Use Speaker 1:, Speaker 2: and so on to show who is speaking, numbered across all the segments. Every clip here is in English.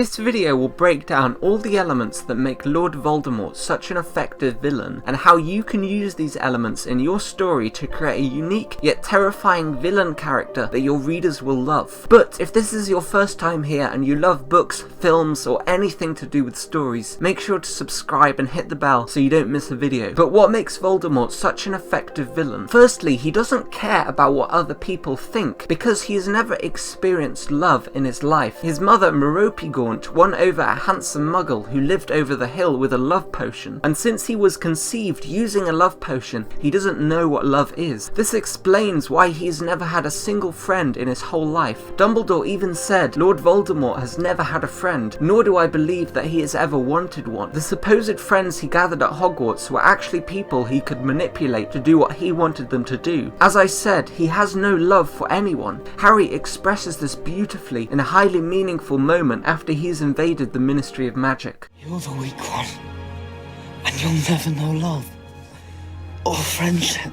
Speaker 1: This video will break down all the elements that make Lord Voldemort such an effective villain, and how you can use these elements in your story to create a unique yet terrifying villain character that your readers will love. But if this is your first time here and you love books, films, or anything to do with stories, make sure to subscribe and hit the bell so you don't miss a video. But what makes Voldemort such an effective villain? Firstly, he doesn't care about what other people think, because he has never experienced love in his life. His mother, Merope won over a handsome muggle who lived over the hill with a love potion, and since he was conceived using a love potion, he doesn't know what love is. This explains why he's never had a single friend in his whole life. Dumbledore even said Lord Voldemort has never had a friend, nor do I believe that he has ever wanted one. The supposed friends he gathered at Hogwarts were actually people he could manipulate to do what he wanted them to do. As I said, he has no love for anyone. Harry expresses this beautifully in a highly meaningful moment after he's invaded the Ministry of Magic.
Speaker 2: You're the weak one, and you'll never know love or friendship,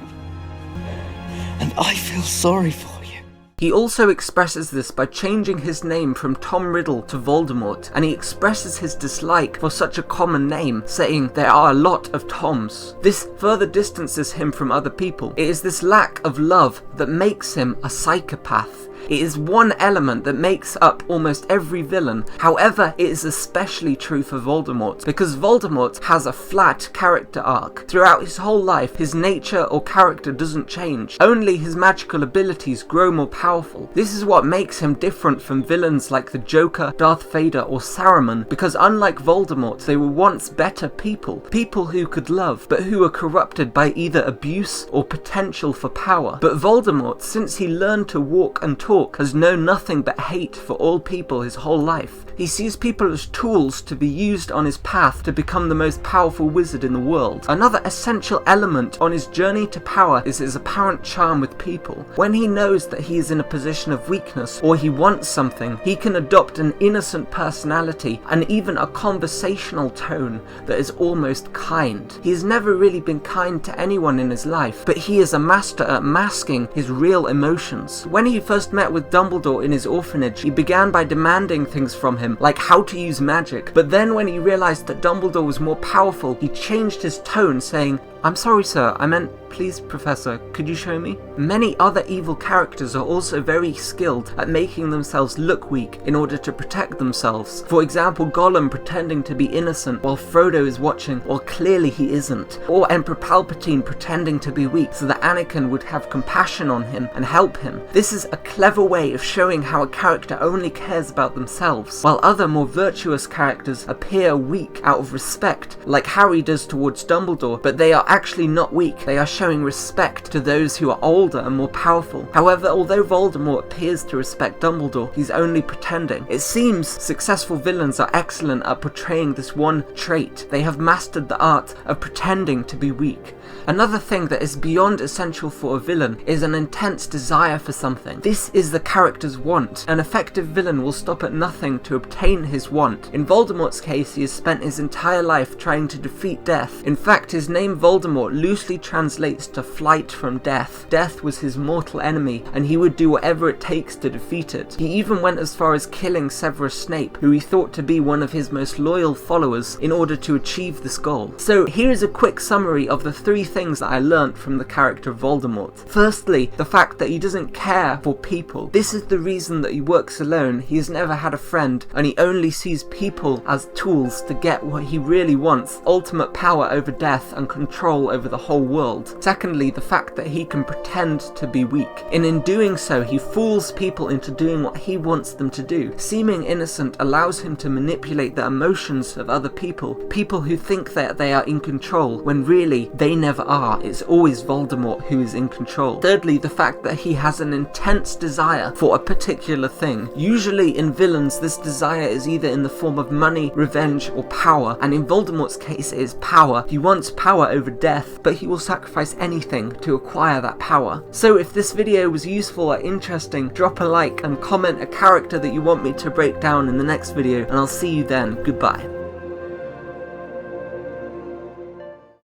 Speaker 2: and I feel sorry for you.
Speaker 1: He also expresses this by changing his name from Tom Riddle to Voldemort, and he expresses his dislike for such a common name, saying there are a lot of Toms. This further distances him from other people. It is this lack of love that makes him a psychopath. It is one element that makes up almost every villain. However, it is especially true for Voldemort, because Voldemort has a flat character arc. Throughout his whole life, his nature or character doesn't change. Only his magical abilities grow more powerful. This is what makes him different from villains like the Joker, Darth Vader, or Saruman, because unlike Voldemort, they were once better people. People who could love, but who were corrupted by either abuse or potential for power. But Voldemort, since he learned to walk and talk, has known nothing but hate for all people his whole life. He sees people as tools to be used on his path to become the most powerful wizard in the world. Another essential element on his journey to power is his apparent charm with people. When he knows that he is in a position of weakness or he wants something, he can adopt an innocent personality and even a conversational tone that is almost kind. He has never really been kind to anyone in his life, but he is a master at masking his real emotions. When he first met with Dumbledore in his orphanage, he began by demanding things from him, like how to use magic. But then when he realized that Dumbledore was more powerful, he changed his tone, saying, "I'm sorry, sir, I meant, please, Professor, could you show me?" Many other evil characters are also very skilled at making themselves look weak in order to protect themselves. For example, Gollum pretending to be innocent while Frodo is watching while clearly he isn't. Or Emperor Palpatine pretending to be weak so that Anakin would have compassion on him and help him. This is a clever way of showing how a character only cares about themselves, while other more virtuous characters appear weak out of respect, like Harry does towards Dumbledore, but they are actually not weak. They are showing respect to those who are older and more powerful. However, although Voldemort appears to respect Dumbledore, he's only pretending. It seems successful villains are excellent at portraying this one trait. They have mastered the art of pretending to be weak. Another thing that is beyond essential for a villain is an intense desire for something. This is the character's want. An effective villain will stop at nothing to obtain his want. In Voldemort's case, he has spent his entire life trying to defeat death. In fact, his name Voldemort loosely translates to flight from death. Death was his mortal enemy, and he would do whatever it takes to defeat it. He even went as far as killing Severus Snape, who he thought to be one of his most loyal followers, in order to achieve this goal. So here is a quick summary of the three things that I learnt from the character Voldemort. Firstly, the fact that he doesn't care for people. This is the reason that he works alone. He has never had a friend, and he only sees people as tools to get what he really wants: ultimate power over death and control over the whole world. Secondly, the fact that he can pretend to be weak, and in doing so he fools people into doing what he wants them to do. Seeming innocent allows him to manipulate the emotions of other people who think that they are in control when really they never are. It's always Voldemort who is in control. Thirdly, the fact that he has an intense desire for a particular thing. Usually in villains, this desire is either in the form of money, revenge, or power, and in Voldemort's case it is power. He wants power over death, but he will sacrifice anything to acquire that power. So if this video was useful or interesting, drop a like and comment a character that you want me to break down in the next video, and I'll see you then. Goodbye.